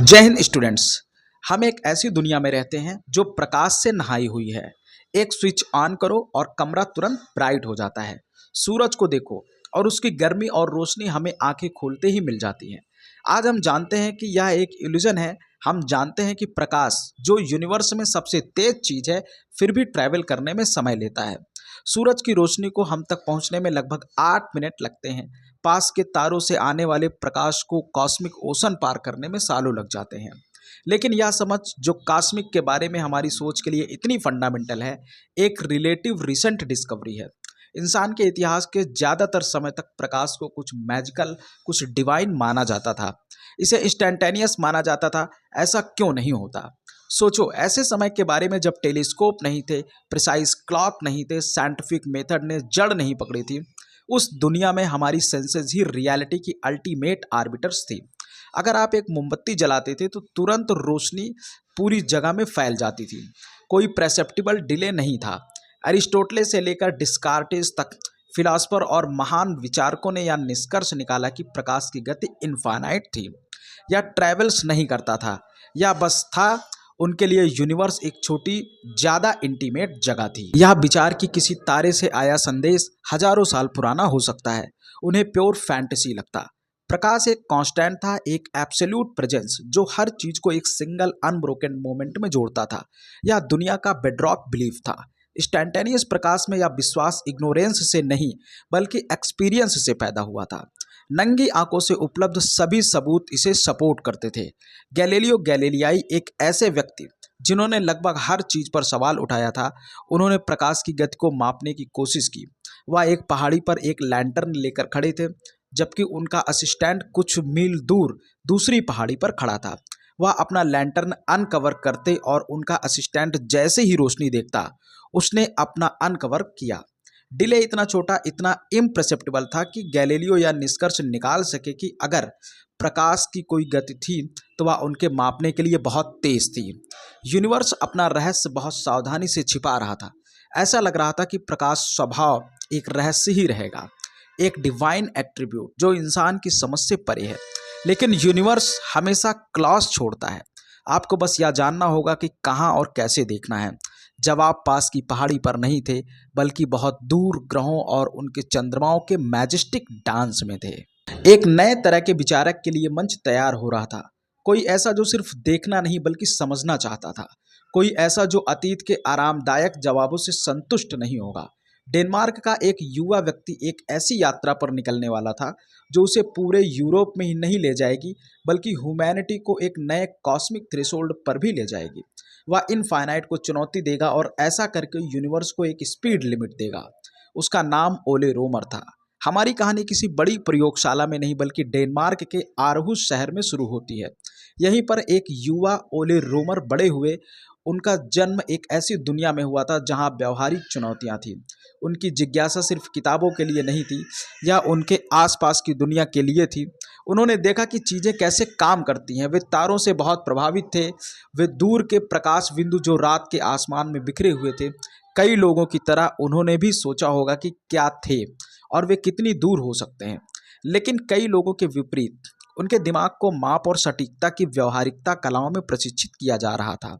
जय हिंद स्टूडेंट्स। हम एक ऐसी दुनिया में रहते हैं जो प्रकाश से नहाई हुई है। एक स्विच ऑन करो और कमरा तुरंत ब्राइट हो जाता है। सूरज को देखो और उसकी गर्मी और रोशनी हमें आंखें खोलते ही मिल जाती है। आज हम जानते हैं कि यह एक इल्यूजन है। हम जानते हैं कि प्रकाश जो यूनिवर्स में सबसे तेज चीज है फिर भी ट्रैवल करने में समय लेता है। सूरज की रोशनी को हम तक पहुंचने में लगभग 8 मिनट लगते हैं। पास के तारों से आने वाले प्रकाश को कॉस्मिक ओशन पार करने में सालों लग जाते हैं। लेकिन यह समझ जो कॉस्मिक के बारे में हमारी सोच के लिए इतनी फंडामेंटल है, एक रिलेटिव रिसेंट डिस्कवरी है। इंसान के इतिहास के ज़्यादातर समय तक प्रकाश को कुछ मैजिकल, कुछ डिवाइन माना जाता था। इसे इंस्टेंटेनियस माना जाता था। ऐसा क्यों नहीं होता? सोचो, ऐसे समय के बारे में जब टेलीस्कोप नहीं थे, प्रिसाइज क्लॉक नहीं थे, साइंटिफिक मेथड ने जड़ नहीं पकड़ी थी। उस दुनिया में हमारी सेंसेस ही रियलिटी की अल्टीमेट आर्बिटर्स थी। अगर आप एक मोमबत्ती जलाते थे तो तुरंत रोशनी पूरी जगह में फैल जाती थी। कोई परसेप्टिबल डिले नहीं था। अरिस्टोटले से लेकर डिस्कार्टेस तक फिलासफर और महान विचारकों ने यह निष्कर्ष निकाला कि प्रकाश की गति इनफाइनाइट थी। यह ट्रैवल्स नहीं करता था, यह बस था। उनके लिए यूनिवर्स एक छोटी, ज्यादा इंटीमेट जगह थी। यह विचार कि किसी तारे से आया संदेश हजारों साल पुराना हो सकता है, उन्हें प्योर फैंटेसी लगता। प्रकाश एक कांस्टेंट था, एक एब्सोल्यूट प्रेजेंस जो हर चीज को एक सिंगल अनब्रोकन मोमेंट में जोड़ता था। यह दुनिया का बेडरॉक बिलीफ था। इंस्टेंटेनियस प्रकाश में यह विश्वास इग्नोरेंस से नहीं बल्कि एक्सपीरियंस से पैदा हुआ था। नंगी आंखों से उपलब्ध सभी सबूत इसे सपोर्ट करते थे। गैलीलियो गैलीलियाई एक ऐसे व्यक्ति जिन्होंने लगभग हर चीज पर सवाल उठाया था। उन्होंने प्रकाश की गति को मापने की कोशिश की। वह एक पहाड़ी पर एक लैंटर्न लेकर खड़े थे, जबकि उनका असिस्टेंट कुछ मील दूर दूसरी पहाड़ी पर खड़ा था। वह अपना लैंटर्न अनकवर करते और उनका असिस्टेंट जैसे ही रोशनी देखता उसने अपना अनकवर किया। डिले इतना छोटा, इतना इम्परसेप्टिबल था कि गैलीलियो यह निष्कर्ष निकाल सके कि अगर प्रकाश की कोई गति थी तो वह उनके मापने के लिए बहुत तेज थी। यूनिवर्स अपना रहस्य बहुत सावधानी से छिपा रहा था। ऐसा लग रहा था कि प्रकाश स्वभाव एक रहस्य ही रहेगा, एक डिवाइन एट्रीब्यूट जो इंसान की समझ से परे है। लेकिन यूनिवर्स हमेशा क्लॉज छोड़ता है। आपको बस यह जानना होगा कि कहाँ और कैसे देखना है। जवाब पास की पहाड़ी पर नहीं थे, बल्कि बहुत दूर ग्रहों और उनके चंद्रमाओं के मैजेस्टिक डांस में थे। एक नए तरह के विचारक के लिए मंच तैयार हो रहा था। कोई ऐसा जो सिर्फ देखना नहीं बल्कि समझना चाहता था। कोई ऐसा जो अतीत के आरामदायक जवाबों से संतुष्ट नहीं होगा। डेनमार्क का एक युवा व्यक्ति एक ऐसी यात्रा पर निकलने वाला था जो उसे पूरे यूरोप में ही नहीं ले जाएगी, बल्कि ह्यूमैनिटी को एक नए कॉस्मिक थ्रेशोल्ड पर भी ले जाएगी। वह इनफाइनाइट को चुनौती देगा और ऐसा करके यूनिवर्स को एक स्पीड लिमिट देगा। उसका नाम ओले रोमर था। हमारी कहानी किसी बड़ी प्रयोगशाला में नहीं बल्कि डेनमार्क के आरहुस शहर में शुरू होती है। यहीं पर एक युवा ओले रोमर बड़े हुए। उनका जन्म एक ऐसी दुनिया में हुआ था जहां व्यावहारिक चुनौतियां थी। उनकी जिज्ञासा सिर्फ किताबों के लिए नहीं थी या उनके आसपास की दुनिया के लिए थी। उन्होंने देखा कि चीज़ें कैसे काम करती हैं। वे तारों से बहुत प्रभावित थे। वे दूर के प्रकाश बिंदु जो रात के आसमान में बिखरे हुए थे। कई लोगों की तरह उन्होंने भी सोचा होगा कि क्या थे और वे कितनी दूर हो सकते हैं। लेकिन कई लोगों के विपरीत उनके दिमाग को माप और सटीकता की व्यवहारिकता कलाओं में प्रशिक्षित किया जा रहा था।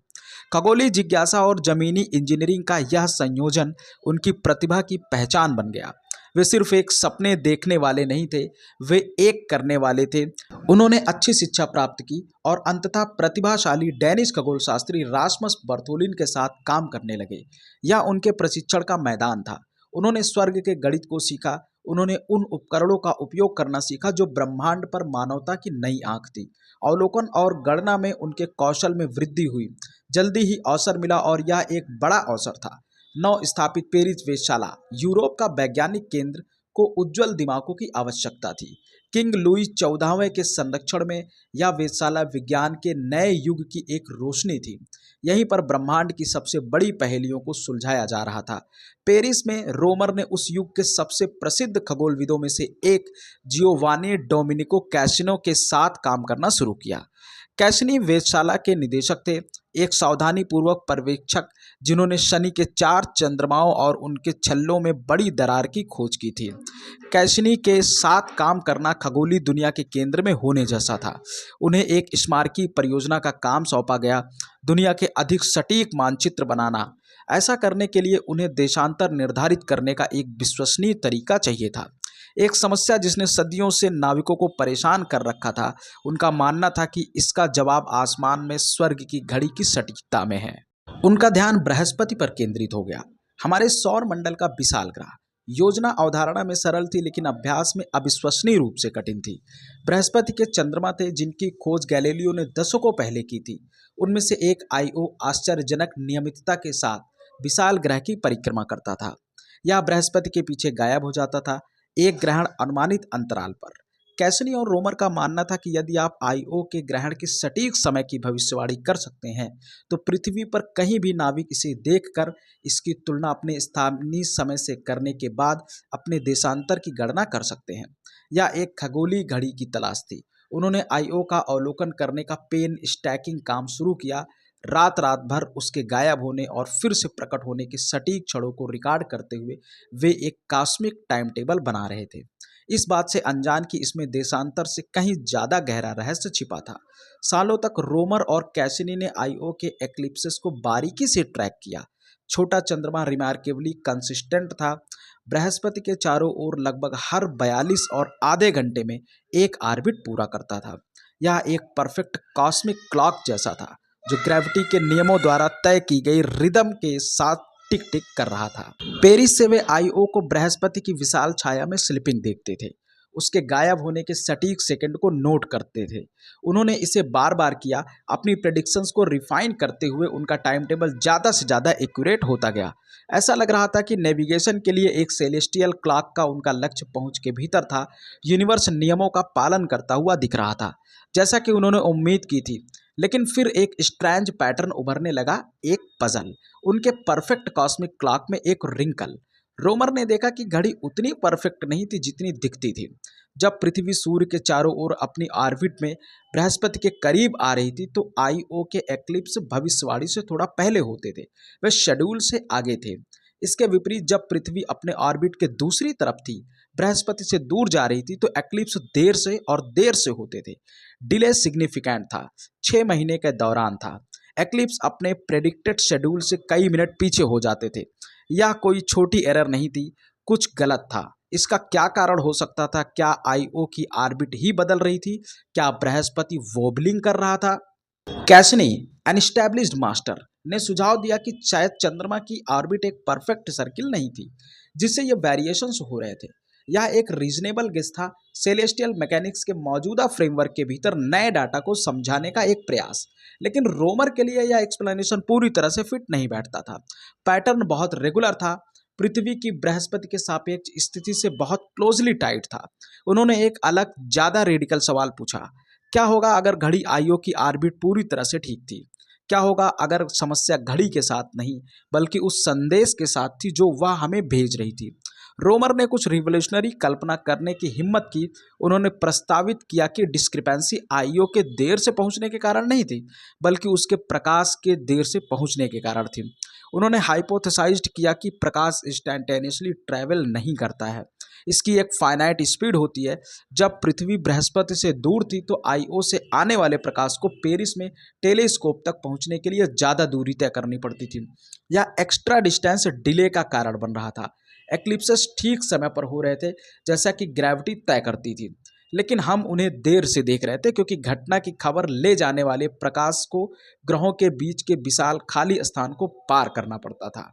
खगोलीय जिज्ञासा और जमीनी इंजीनियरिंग का यह संयोजन उनकी प्रतिभा की पहचान बन गया। वे सिर्फ एक सपने देखने वाले नहीं थे, वे एक करने वाले थे। उन्होंने अच्छी शिक्षा प्राप्त की और अंततः प्रतिभाशाली डेनिश खगोलशास्त्री रासमस बर्थोलिन के साथ काम करने लगे। यह उनके प्रशिक्षण का मैदान था। उन्होंने स्वर्ग के गणित को सीखा। उन्होंने उन उपकरणों का उपयोग करना सीखा जो ब्रह्मांड पर मानवता की नई आंख थी। अवलोकन और गणना में उनके कौशल में वृद्धि हुई। जल्दी ही अवसर मिला और यह एक बड़ा अवसर था। नव स्थापित पेरिस वेधशाला, यूरोप का वैज्ञानिक केंद्र, को उज्जवल दिमागों की आवश्यकता थी। किंग लुईस 14वें के संरक्षण में यह वेधशाला विज्ञान के नए युग की एक रोशनी थी। यहीं पर ब्रह्मांड की सबसे बड़ी पहेलियों को सुलझाया जा रहा था। पेरिस में रोमर ने उस युग के सबसे प्रसिद्ध खगोलविदों में से एक जियोवानी डोमिनिको कैसिनो के साथ काम करना शुरू किया। कैसिनी वेधशाला के निदेशक थे, एक सावधानीपूर्वक पर्यवेक्षक जिन्होंने शनि के 4 चंद्रमाओं और उनके छल्लों में बड़ी दरार की खोज की थी। कैसिनी के साथ काम करना खगोलीय दुनिया के केंद्र में होने जैसा था। उन्हें एक स्मारकीय परियोजना का काम सौंपा गया, दुनिया के अधिक सटीक मानचित्र बनाना। ऐसा करने के लिए उन्हें देशांतर निर्धारित करने का एक विश्वसनीय तरीका चाहिए था। एक समस्या जिसने सदियों से नाविकों को परेशान कर रखा था। उनका मानना था कि इसका जवाब आसमान में स्वर्ग की घड़ी की सटीकता में है। उनका ध्यान बृहस्पति पर केंद्रित हो गया, हमारे सौर मंडल का विशाल ग्रह। योजना अवधारणा में सरल थी, लेकिन अभ्यास में अविश्वसनीय रूप से कठिन थी। बृहस्पति के चंद्रमा थे जिनकी खोज गैलीलियो ने दशकों पहले की थी। उनमें से एक आईओ आश्चर्यजनक नियमितता के साथ विशाल ग्रह की परिक्रमा करता था या बृहस्पति के पीछे गायब हो जाता था, एक ग्रहण अनुमानित अंतराल पर। कैसिनी और रोमर का मानना था कि यदि आप आईओ के ग्रहण के सटीक समय की भविष्यवाणी कर सकते हैं, तो पृथ्वी पर कहीं भी नाविक इसे देखकर इसकी तुलना अपने स्थानीय समय से करने के बाद अपने देशांतर की गणना कर सकते हैं। या एक खगोलीय घड़ी की तलाश थी। उन्होंने आईओ का अवलोकन करने का पेन स्टैकिंग काम शुरू किया, रात रात भर उसके गायब होने और फिर से प्रकट होने के सटीक क्षणों को रिकॉर्ड करते हुए वे एक कॉस्मिक टाइम टेबल बना रहे थे, इस बात से अनजान कि इसमें देशांतर से कहीं ज़्यादा गहरा रहस्य छिपा था। सालों तक रोमर और कैसिनी ने आईओ के एक्लिप्सेस को बारीकी से ट्रैक किया। छोटा चंद्रमा रिमार्केबली कंसिस्टेंट था। बृहस्पति के चारों ओर लगभग हर 42 और आधे घंटे में एक ऑर्बिट पूरा करता था। यह एक परफेक्ट कॉस्मिक क्लॉक जैसा था, जो ग्रेविटी के नियमों द्वारा तय की गई रिदम के साथ टिक टिक कर रहा था। पेरिस से वे आईओ को बृहस्पति की विशाल छाया में स्लिपिंग देखते थे, उसके गायब होने के सटीक सेकंड को नोट करते थे। उन्होंने इसे बार बार किया, अपनी प्रेडिक्शंस को रिफाइन करते हुए उनका टाइम टेबल ज़्यादा से ज़्यादा एक्यूरेट होता गया। ऐसा लग रहा था कि नेविगेशन के लिए एक सेलेस्टियल क्लॉक का उनका लक्ष्य पहुंच के भीतर था। यूनिवर्स नियमों का पालन करता हुआ दिख रहा था, जैसा कि उन्होंने उम्मीद की थी। लेकिन फिर एक स्ट्रेंज पैटर्न उभरने लगा, एक पजल। उनके परफेक्ट कॉस्मिक क्लॉक में एक रिंकल। रोमर ने देखा कि घड़ी उतनी परफेक्ट नहीं थी जितनी दिखती थी। जब पृथ्वी सूर्य के चारों ओर अपनी ऑर्बिट में बृहस्पति के करीब आ रही थी, तो आईओ के एक्लिप्स भविष्यवाणी से थोड़ा पहले होते थे, वे शेड्यूल से आगे थे। इसके विपरीत जब पृथ्वी अपने ऑर्बिट के दूसरी तरफ थी, बृहस्पति से दूर जा रही थी, तो एक्लिप्स देर से होते थे। डिले सिग्निफिकेंट था, 6 महीने के दौरान था। एक्लिप्स अपने प्रेडिक्टेड शेड्यूल से कई मिनट पीछे हो जाते थे। यह कोई छोटी एरर नहीं थी, कुछ गलत था। इसका क्या कारण हो सकता था? क्या आईओ की ऑर्बिट ही बदल रही थी? क्या बृहस्पति वोबलिंग कर रहा था? कैसिनी, एन एस्टैब्लिश्ड मास्टर, ने सुझाव दिया कि शायद चंद्रमा की ऑर्बिट एक परफेक्ट सर्किल नहीं थी, जिससे ये वेरिएशंस हो रहे थे। यह एक रीजनेबल गेस था, सेलेस्टियल मैकेनिक्स के मौजूदा फ्रेमवर्क के भीतर नए डाटा को समझाने का एक प्रयास। लेकिन रोमर के लिए यह एक्सप्लेनेशन पूरी तरह से फिट नहीं बैठता था। पैटर्न बहुत रेगुलर था, पृथ्वी की बृहस्पति के सापेक्ष स्थिति से बहुत क्लोजली टाइट था। उन्होंने एक अलग, ज़्यादा रेडिकल सवाल पूछा, क्या होगा अगर घड़ी आईओ की ऑर्बिट पूरी तरह से ठीक थी? क्या होगा अगर समस्या घड़ी के साथ नहीं, बल्कि उस संदेश के साथ थी जो वह हमें भेज रही थी? रोमर ने कुछ रिवोल्यूशनरी कल्पना करने की हिम्मत की। उन्होंने प्रस्तावित किया कि डिस्क्रिपेंसी आईओ के देर से पहुंचने के कारण नहीं थी, बल्कि उसके प्रकाश के देर से पहुंचने के कारण थी। उन्होंने हाइपोथेसाइज्ड किया कि प्रकाश इंस्टैंटेनियसली ट्रैवल नहीं करता है, इसकी एक फाइनाइट स्पीड होती है। जब पृथ्वी बृहस्पति से दूर थी, तो आईओ से आने वाले प्रकाश को पेरिस में टेलीस्कोप तक पहुंचने के लिए ज़्यादा दूरी तय करनी पड़ती थी। यह एक्स्ट्रा डिस्टेंस डिले का कारण बन रहा था। एक्लिप्सेस ठीक समय पर हो रहे थे, जैसा कि ग्रेविटी तय करती थी, लेकिन हम उन्हें देर से देख रहे थे, क्योंकि घटना की खबर ले जाने वाले प्रकाश को ग्रहों के बीच के विशाल खाली स्थान को पार करना पड़ता था।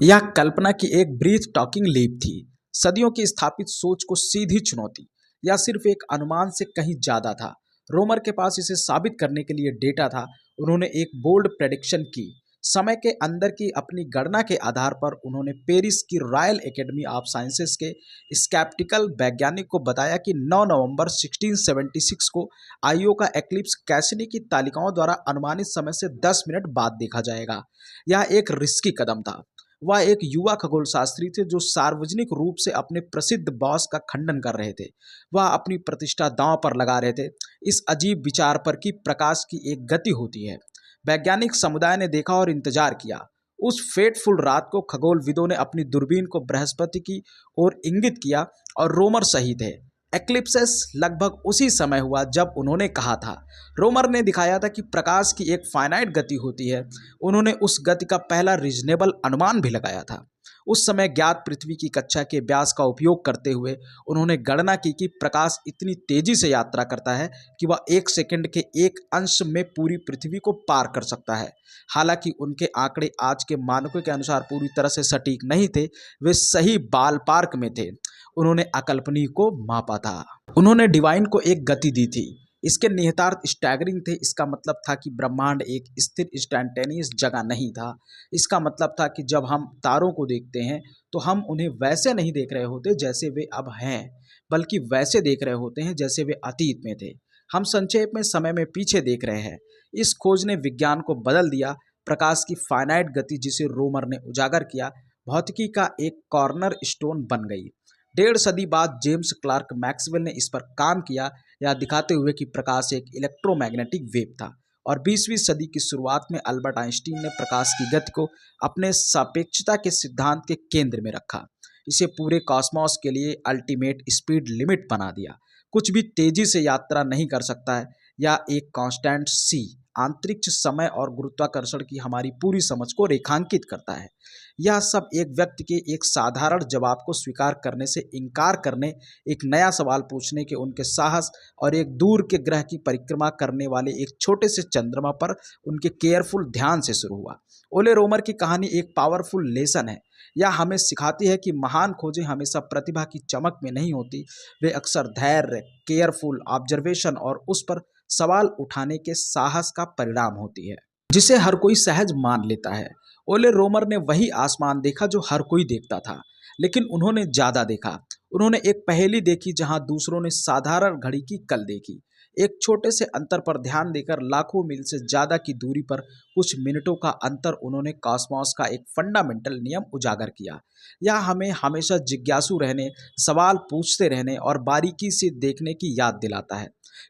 यह कल्पना की एक ब्रीथ टॉकिंग लीप थी, सदियों की स्थापित सोच को सीधी चुनौती। यह सिर्फ एक अनुमान से कहीं ज़्यादा था। रोमर के पास इसे साबित करने के लिए डेटा था। उन्होंने एक बोल्ड प्रेडिक्शन की। समय के अंदर की अपनी गणना के आधार पर उन्होंने पेरिस की रॉयल एकेडमी ऑफ साइंसेस के स्कैप्टिकल वैज्ञानिक को बताया कि 9 नवंबर 1676 को आईओ का एक्लिप्स कैसिनी की तालिकाओं द्वारा अनुमानित समय से 10 मिनट बाद देखा जाएगा। यह एक रिस्की कदम था। वह एक युवा खगोल शास्त्री थे जो सार्वजनिक रूप से अपने प्रसिद्ध बॉस का खंडन कर रहे थे। वह अपनी प्रतिष्ठा दांव पर लगा रहे थे इस अजीब विचार पर कि प्रकाश की एक गति होती है। वैज्ञानिक समुदाय ने देखा और इंतजार किया। उस फेटफुल रात को खगोलविदों ने अपनी दूरबीन को बृहस्पति की ओर इंगित किया और रोमर सही थे। एक्लिप्सेस लगभग उसी समय हुआ जब उन्होंने कहा था। रोमर ने दिखाया था कि प्रकाश की एक फाइनाइट गति होती है। उन्होंने उस गति का पहला रीजनेबल अनुमान भी लगाया था। उस समय ज्ञात पृथ्वी की कक्षा के व्यास का उपयोग करते हुए उन्होंने गणना की कि प्रकाश इतनी तेजी से यात्रा करता है कि वह 1 सेकंड के एक अंश में पूरी पृथ्वी को पार कर सकता है। हालांकि उनके आंकड़े आज के मानकों के अनुसार पूरी तरह से सटीक नहीं थे, वे सही बाल पार्क में थे। उन्होंने अकल्पनीय को मापा था। उन्होंने डिवाइन को एक गति दी थी। इसके निहितार्थ स्टैगरिंग थे। इसका मतलब था कि ब्रह्मांड एक स्थिर इंस्टैंटेनियस जगह नहीं था। इसका मतलब था कि जब हम तारों को देखते हैं तो हम उन्हें वैसे नहीं देख रहे होते जैसे वे अब हैं, बल्कि वैसे देख रहे होते हैं जैसे वे अतीत में थे। हम संक्षेप में समय में पीछे देख रहे हैं। इस खोज ने विज्ञान को बदल दिया। प्रकाश की फाइनाइट गति जिसे रोमर ने उजागर किया, भौतिकी का एक कॉर्नर स्टोन बन गई। 1.5 सदी बाद जेम्स क्लार्क मैक्सवेल ने इस पर काम किया, यह दिखाते हुए कि प्रकाश एक इलेक्ट्रोमैग्नेटिक वेव था। और 20वीं सदी की शुरुआत में अल्बर्ट आइंस्टीन ने प्रकाश की गति को अपने सापेक्षता के सिद्धांत के केंद्र में रखा। इसे पूरे कॉस्मोस के लिए अल्टीमेट स्पीड लिमिट बना दिया। कुछ भी तेजी से यात्रा नहीं कर सकता है। या एक कांस्टेंट सी अंतरिक्ष, समय और गुरुत्वाकर्षण की हमारी पूरी समझ को रेखांकित करता है। यह सब एक व्यक्ति के एक साधारण जवाब को स्वीकार करने से इनकार करने, एक नया सवाल पूछने के उनके साहस और एक दूर के ग्रह की परिक्रमा करने वाले एक छोटे से चंद्रमा पर उनके केयरफुल ध्यान से शुरू हुआ। ओले रोमर की कहानी एक पावरफुल लेसन है। यह हमें सिखाती है कि महान खोजें हमेशा प्रतिभा की चमक में नहीं होती, वे अक्सर धैर्य, केयरफुल ऑब्जर्वेशन और उस पर सवाल उठाने के साहस का परिणाम होती है, जिसे हर कोई सहज मान लेता है। ओले रोमर ने वही आसमान देखा जो हर कोई देखता था, लेकिन उन्होंने ज्यादा देखा। उन्होंने एक पहेली देखी जहां दूसरों ने साधारण घड़ी की कल देखी। एक छोटे से अंतर पर ध्यान देकर लाखों मील से ज्यादा की दूरी पर कुछ मिनटों का अंतर, उन्होंने कॉस्मोस का एक फंडामेंटल नियम उजागर किया। यह हमें हमेशा जिज्ञासु रहने, सवाल पूछते रहने और बारीकी से देखने की याद दिलाता है,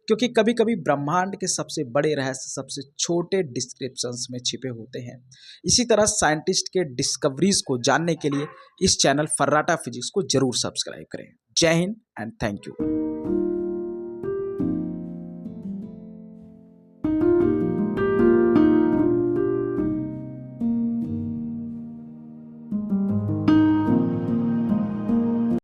क्योंकि कभी कभी ब्रह्मांड के सबसे बड़े रहस्य सबसे छोटे डिस्क्रिप्शंस में छिपे होते हैं। इसी तरह साइंटिस्ट के डिस्कवरीज को जानने के लिए इस चैनल फर्राटा फिजिक्स को जरूर सब्सक्राइब करें। जय हिंद एंड थैंक यू।